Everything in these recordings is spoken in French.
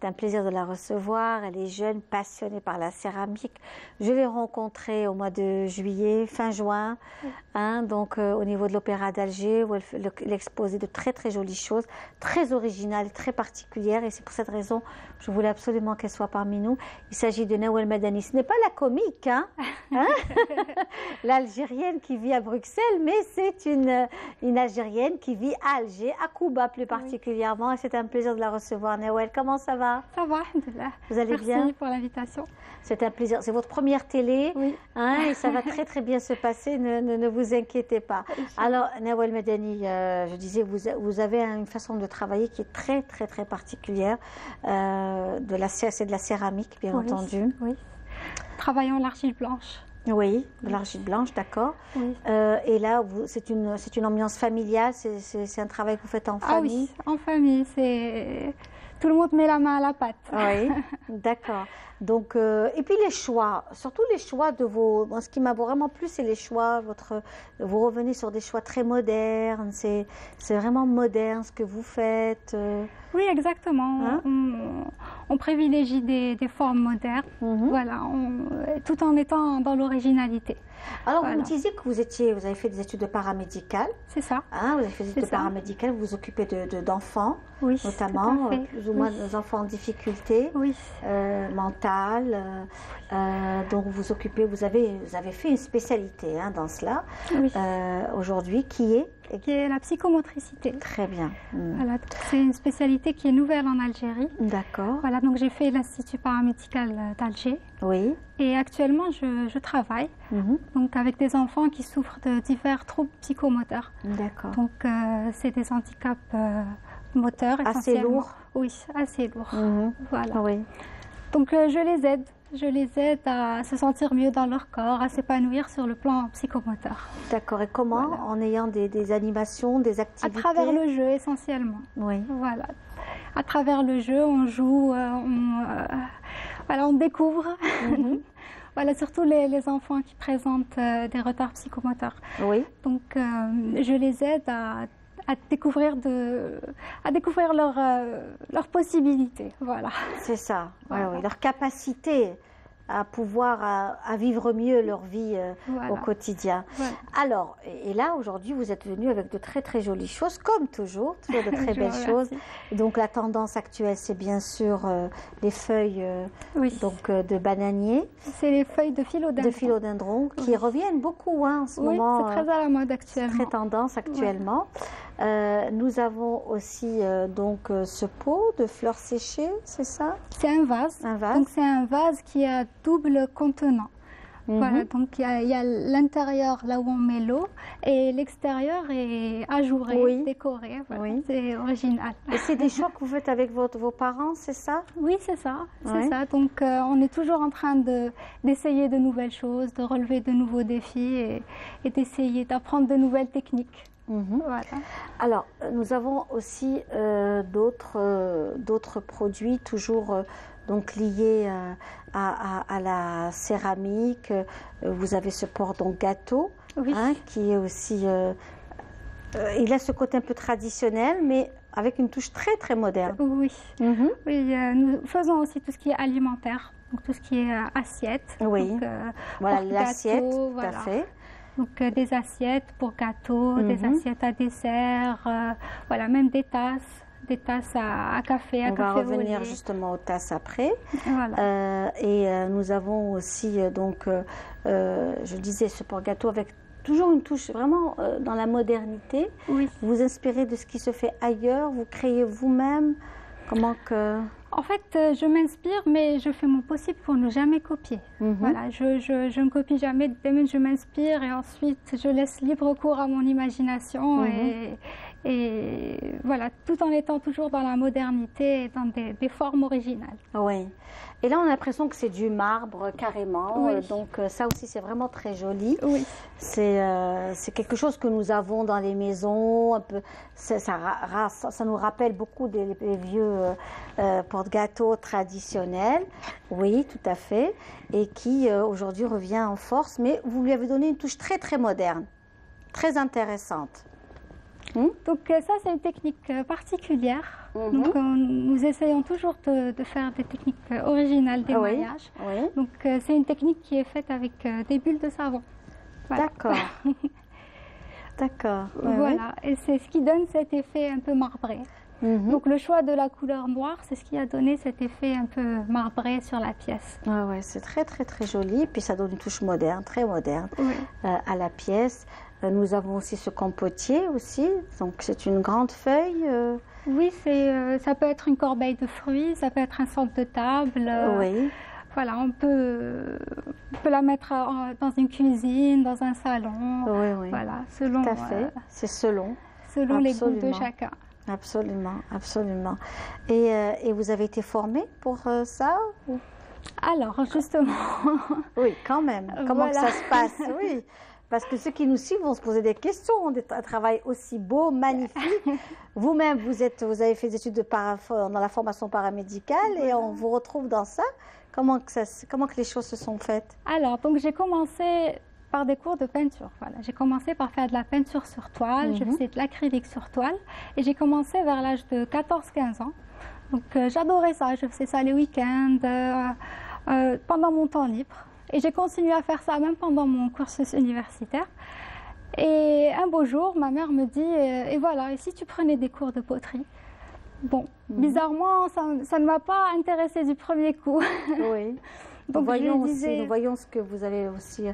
C'est un plaisir de la recevoir. Elle est jeune, passionnée par la céramique. Je l'ai rencontrée au mois de juillet, fin juin, donc au niveau de l'Opéra d'Alger, où elle exposait de très très jolies choses, très originales, très particulières. Et c'est pour cette raison je voulais absolument qu'elle soit parmi nous. Il s'agit de Nawal Madani. Ce n'est pas la comique, l'Algérienne qui vit à Bruxelles, mais c'est une Algérienne qui vit à Alger, à Cuba plus particulièrement. Et c'est un plaisir de la recevoir. Nawal, comment ça va? Ça va, alhamdoulilah. Vous allez bien? Merci pour l'invitation. C'est un plaisir. C'est votre première télé, et ça va très très bien se passer. Ne vous inquiétez pas. Alors, Nawal Madani, je disais, vous avez une façon de travailler qui est très très très particulière. C'est de la céramique, bien entendu. Oui. Travaillons l'argile blanche. Oui, de l'argile blanche, d'accord. Oui. Et là, c'est une ambiance familiale. C'est un travail que vous faites en famille. Ah oui, en famille. Tout le monde met la main à la pâte. Oui, d'accord. Donc, et puis les choix, surtout les choix de vos... Moi, ce qui m'a vraiment plu, c'est les choix. Vous revenez sur des choix très modernes. C'est vraiment moderne ce que vous faites. Oui, exactement. On privilégie des formes modernes, voilà, tout en étant dans l'originalité. Alors, vous me disiez que vous avez fait des études de paramédicales. C'est ça. Vous avez fait des études de paramédicales, vous vous occupez d'enfants, notamment, plus ou moins des enfants en difficulté mentale. Donc, vous avez fait une spécialité dans cela, aujourd'hui, qui est la psychomotricité. Très bien. Voilà, c'est une spécialité qui est nouvelle en Algérie. D'accord. Voilà, donc j'ai fait l'Institut paramédical d'Alger. Oui. Et actuellement, je travaille donc avec des enfants qui souffrent de divers troubles psychomoteurs. D'accord. Donc, c'est des handicaps moteurs assez lourds. Oui, assez lourds. Voilà. Oui. Donc, je les aide à se sentir mieux dans leur corps, à s'épanouir sur le plan psychomoteur. D'accord. Et comment? En ayant des animations, des activités? À travers le jeu, essentiellement. Oui. Voilà. À travers le jeu, on joue, on découvre. Voilà, surtout les enfants qui présentent des retards psychomoteurs. Oui. Donc, je les aide à découvrir leurs possibilités. Voilà. C'est ça. Oui. Leur capacité à pouvoir à vivre mieux leur vie au quotidien. Voilà. Alors, et là aujourd'hui vous êtes venu avec de très très jolies choses, comme toujours de très belles choses. Donc la tendance actuelle, c'est bien sûr les feuilles de bananier. C'est les feuilles de philodendron. De philodendron qui reviennent beaucoup en ce moment. C'est très à la mode actuellement. Très tendance actuellement. Nous avons aussi ce pot de fleurs séchées, c'est ça? C'est un vase. Donc c'est un vase qui a double contenant. Voilà, donc il y a l'intérieur là où on met l'eau et l'extérieur est ajouré, décoré. Voilà, c'est original. Et c'est des choix que vous faites avec vos parents, c'est ça? Oui, c'est ça. Ça. Donc on est toujours en train d'essayer de nouvelles choses, de relever de nouveaux défis et d'essayer d'apprendre de nouvelles techniques. Voilà. Alors, nous avons aussi d'autres produits toujours liés à la céramique. Vous avez ce gâteau qui est aussi... il a ce côté un peu traditionnel, mais avec une touche très très moderne. Oui, nous faisons aussi tout ce qui est alimentaire, donc tout ce qui est assiette. Oui, donc, voilà l'assiette, tout à fait. Donc des assiettes pour gâteaux, des assiettes à dessert, même des tasses à café, à café au lait. On va revenir justement aux tasses après. Voilà. Et nous avons aussi, je disais, ce porte-gâteau avec toujours une touche vraiment dans la modernité. Oui. Vous vous inspirez de ce qui se fait ailleurs, vous créez vous-même. Comment que... En fait, je m'inspire, mais je fais mon possible pour ne jamais copier. Voilà, je ne copie jamais, je m'inspire et ensuite je laisse libre cours à mon imagination et voilà, tout en étant toujours dans la modernité et dans des formes originales. Oui. Et là, on a l'impression que c'est du marbre carrément. Donc ça aussi, c'est vraiment très joli. Oui. C'est quelque chose que nous avons dans les maisons. Un peu, ça nous rappelle beaucoup des vieux porte-gâteaux traditionnels. Oui, tout à fait. Et qui aujourd'hui revient en force. Mais vous lui avez donné une touche très très moderne, très intéressante. Donc ça, c'est une technique particulière. Donc nous essayons toujours de faire des techniques originales d'émaillage. Oui. Donc c'est une technique qui est faite avec des bulles de savon. Voilà. D'accord. D'accord. Voilà, et c'est ce qui donne cet effet un peu marbré. Donc le choix de la couleur noire, c'est ce qui a donné cet effet un peu marbré sur la pièce. Ouais, c'est très très très joli. Puis ça donne une touche moderne, très moderne à la pièce. Nous avons aussi ce compotier aussi. Donc c'est une grande feuille. Oui, ça peut être une corbeille de fruits, ça peut être un centre de table. Oui. Voilà, on peut la mettre dans une cuisine, dans un salon. Oui. Voilà, selon. Tout à fait. C'est selon. Selon les goûts de chacun. Absolument, absolument. Et vous avez été formée pour ça ou... Alors, justement. Oui, quand même. Comment que ça se passe? Oui. Parce que ceux qui nous suivent vont se poser des questions. Un travail aussi beau, magnifique. Vous-même, vous avez fait des études dans la formation paramédicale et on vous retrouve dans ça. Comment que les choses se sont faites? Alors, donc j'ai commencé par des cours de peinture. Voilà. J'ai commencé par faire de la peinture sur toile, je faisais de l'acrylique sur toile et j'ai commencé vers l'âge de 14-15 ans. Donc j'adorais ça, je faisais ça les week-ends, pendant mon temps libre. Et j'ai continué à faire ça même pendant mon cursus universitaire. Et un beau jour, ma mère me dit, et voilà, et si tu prenais des cours de poterie? Bon, bizarrement, ça ne m'a pas intéressée du premier coup. Oui. Donc nous voyons ce que vous avez aussi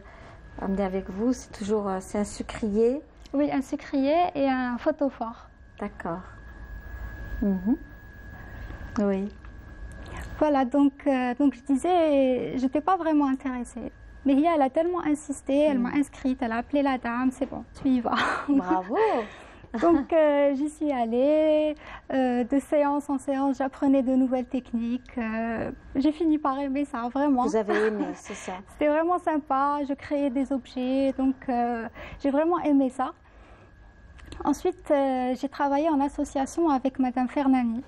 amené avec vous. C'est un sucrier. Oui, un sucrier et un photophore. D'accord. Oui. Voilà, donc je disais, je n'étais pas vraiment intéressée. Mais Hia, elle a tellement insisté, elle m'a inscrite, elle a appelé la dame, c'est bon, tu y vas. Bravo. Donc j'y suis allée, de séance en séance, j'apprenais de nouvelles techniques. J'ai fini par aimer ça, vraiment. Vous avez aimé, c'est ça. C'était vraiment sympa, je créais des objets, donc j'ai vraiment aimé ça. Ensuite, j'ai travaillé en association avec Madame Fernani.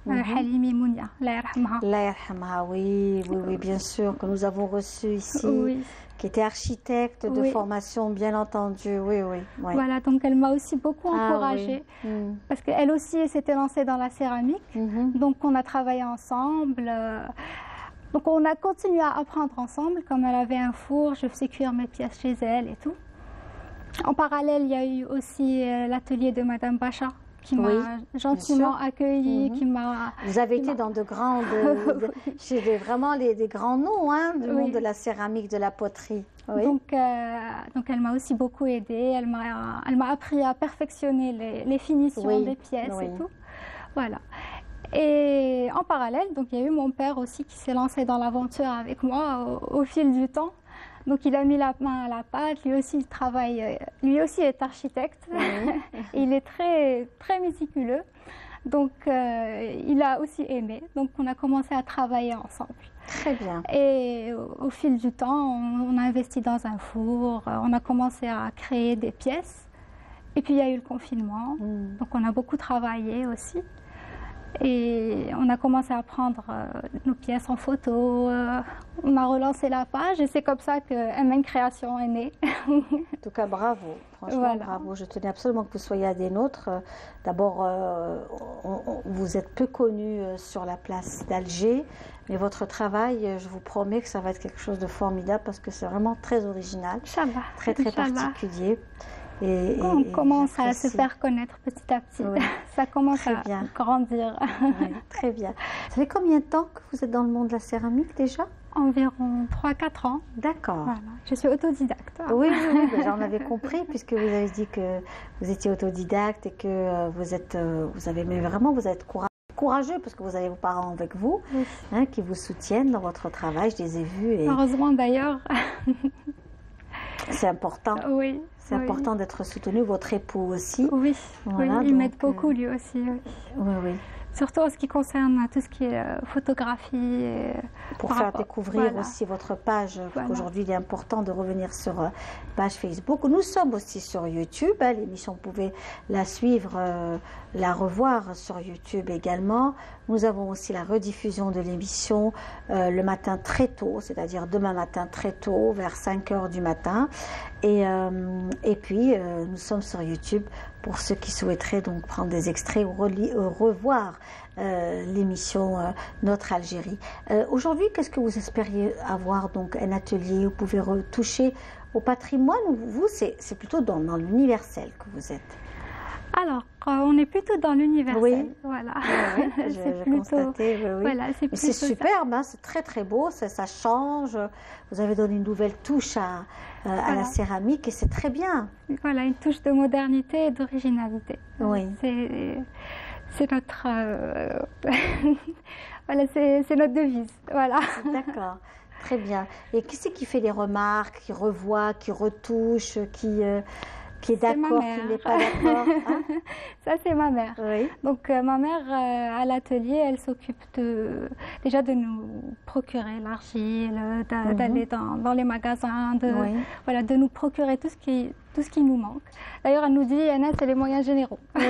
Halimi Mounia, Allah yarhamha. Allah yarhamha, oui, bien sûr, que nous avons reçu ici, qui était architecte de formation, bien entendu, oui. Voilà, donc elle m'a aussi beaucoup encouragée, parce qu'elle aussi s'était lancée dans la céramique, donc on a travaillé ensemble. Donc on a continué à apprendre ensemble, comme elle avait un four, je faisais cuire mes pièces chez elle et tout. En parallèle, il y a eu aussi l'atelier de Madame Bacha, qui m'a gentiment accueillie, qui m'a... Vous avez été dans de grandes... chez vraiment des grands noms du monde de la céramique, de la poterie. Oui. Donc elle m'a aussi beaucoup aidée, elle m'a appris à perfectionner les finitions des pièces et tout. Voilà. Et en parallèle, donc il y a eu mon père aussi qui s'est lancé dans l'aventure avec moi au fil du temps. Donc il a mis la main à la pâte, lui aussi il travaille, lui aussi est architecte, il est très, très méticuleux, donc il a aussi aimé, donc on a commencé à travailler ensemble. Très bien. Et au fil du temps, on a investi dans un four, on a commencé à créer des pièces, et puis il y a eu le confinement, donc on a beaucoup travaillé aussi. Et on a commencé à prendre nos pièces en photo, on a relancé la page et c'est comme ça que MN Création est née. En tout cas, bravo, franchement bravo. Je tenais absolument que vous soyez à des nôtres. D'abord, vous êtes peu connu sur la place d'Alger, mais votre travail, je vous promets que ça va être quelque chose de formidable parce que c'est vraiment très original, très particulier. On commence à se faire connaître petit à petit. Ça commence à grandir. Très bien. Ça fait combien de temps que vous êtes dans le monde de la céramique déjà? Environ 3-4 ans. D'accord. Voilà. Je suis autodidacte. Oui, j'en avais compris puisque vous avez dit que vous étiez autodidacte et que vous êtes courageux parce que vous avez vos parents avec vous qui vous soutiennent dans votre travail. Je les ai vus. Et... Heureusement d'ailleurs. C'est important. Oui. C'est important d'être soutenu, votre époux aussi. Oui, il m'aide beaucoup lui aussi. Oui. Surtout en ce qui concerne tout ce qui est photographie. Pour faire découvrir aussi votre page. Aujourd'hui, il est important de revenir sur page Facebook. Nous sommes aussi sur YouTube. L'émission, vous pouvez la suivre, la revoir sur YouTube également. Nous avons aussi la rediffusion de l'émission le matin très tôt, c'est-à-dire demain matin très tôt, vers 5 heures du matin. Et puis, nous sommes sur YouTube pour ceux qui souhaiteraient donc prendre des extraits ou revoir l'émission Notre Algérie. Aujourd'hui, qu'est-ce que vous espériez avoir donc un atelier? Vous pouvez retoucher au patrimoine ou vous, c'est plutôt dans l'universel que vous êtes? Alors, on est plutôt dans l'universel. Oui. Voilà. Oui, j'ai constaté. Oui. Voilà, c'est superbe, hein, c'est très très beau, ça change. Vous avez donné une nouvelle touche à la céramique et c'est très bien. Voilà, une touche de modernité et d'originalité. Oui. C'est notre, voilà, c'est notre devise. Voilà. D'accord. Très bien. Et qui c'est qui fait les remarques, qui revoit, qui retouche, qui est d'accord, qui n'est pas d'accord, hein? Ça, c'est ma mère. Oui. Donc, ma mère, à l'atelier, elle s'occupe déjà de nous procurer l'argile, d'aller dans les magasins, voilà, de nous procurer tout ce qui nous manque. D'ailleurs, elle nous dit, Anna, c'est les moyens généraux. Oui.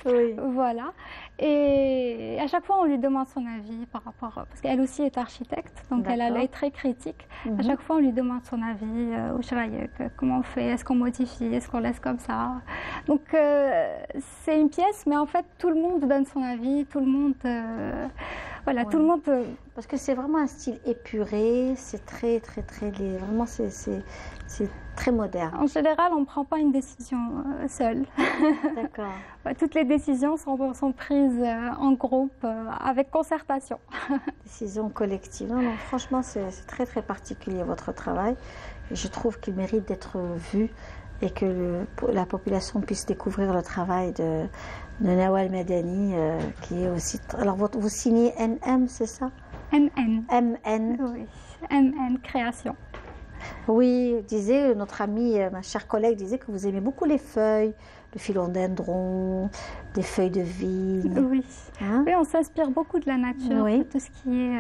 Oui. Voilà. Et à chaque fois, on lui demande son avis par rapport... Parce qu'elle aussi est architecte, donc elle a l'œil très critique. À chaque fois, on lui demande son avis. Comment on fait? Est-ce qu'on modifie? Est-ce qu'on laisse comme ça? Donc, c'est une pièce, mais en fait, tout le monde donne son avis. Tout le monde... voilà, tout le monde... Parce que c'est vraiment un style épuré. C'est très, très, très... Vraiment, c'est très moderne. En général, on ne prend pas une décision seule. D'accord. Toutes les décisions sont prises en groupe, avec concertation. Décision collective. Non, franchement, c'est très très particulier votre travail. Et je trouve qu'il mérite d'être vu et que la population puisse découvrir le travail de Nawal Madani, qui est aussi... Alors, vous signez NM, c'est ça? MN. MN. Oui, MN Création. Oui, disait notre amie, ma chère collègue, disait que vous aimez beaucoup les feuilles, le philodendron, des feuilles de vigne. Oui, hein? Oui, on s'inspire beaucoup de la nature, de tout ce qui est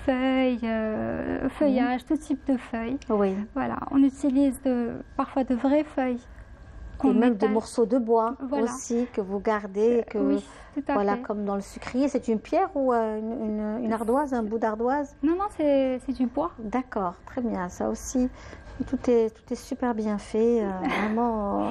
feuilles, feuillage, tout type de feuilles. Oui. Voilà, on utilise parfois de vraies feuilles. Et même des morceaux de bois aussi que vous gardez, oui, tout à fait. Comme dans le sucrier. C'est une pierre ou une ardoise, un bout d'ardoise? Non, c'est du bois. D'accord, très bien. Ça aussi, tout est super bien fait, vraiment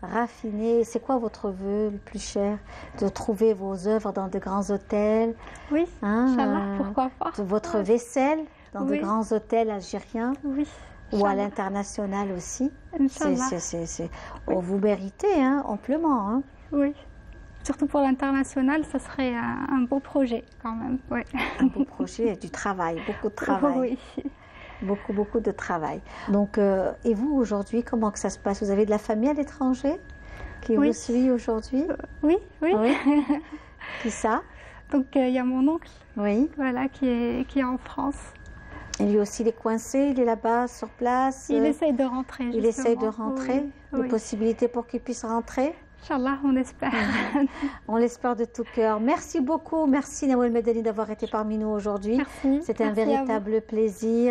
raffiné. C'est quoi votre vœu le plus cher? De trouver vos œuvres dans de grands hôtels? Oui, Inch'Allah, pourquoi pas. Votre vaisselle dans de grands hôtels algériens? Oui. Ou à l'international aussi. Vous méritez, hein, amplement. Hein. Oui. Surtout pour l'international, ça serait un beau projet quand même. Ouais. Un beau projet et du travail, beaucoup de travail. Oui. Beaucoup de travail. Donc, et vous aujourd'hui, comment que ça se passe? Vous avez de la famille à l'étranger qui vous suit aujourd'hui? Oui. Qui ça? Donc, il y a mon oncle, voilà, qui est en France. Et lui aussi, il est coincé, il est là-bas, sur place. Il essaye de rentrer, justement. Il essaye de rentrer. Des possibilités pour qu'il puisse rentrer? Inch'Allah, on espère. On l'espère de tout cœur. Merci beaucoup. Merci Nawal Madani d'avoir été parmi nous aujourd'hui. Merci. C'était un véritable plaisir.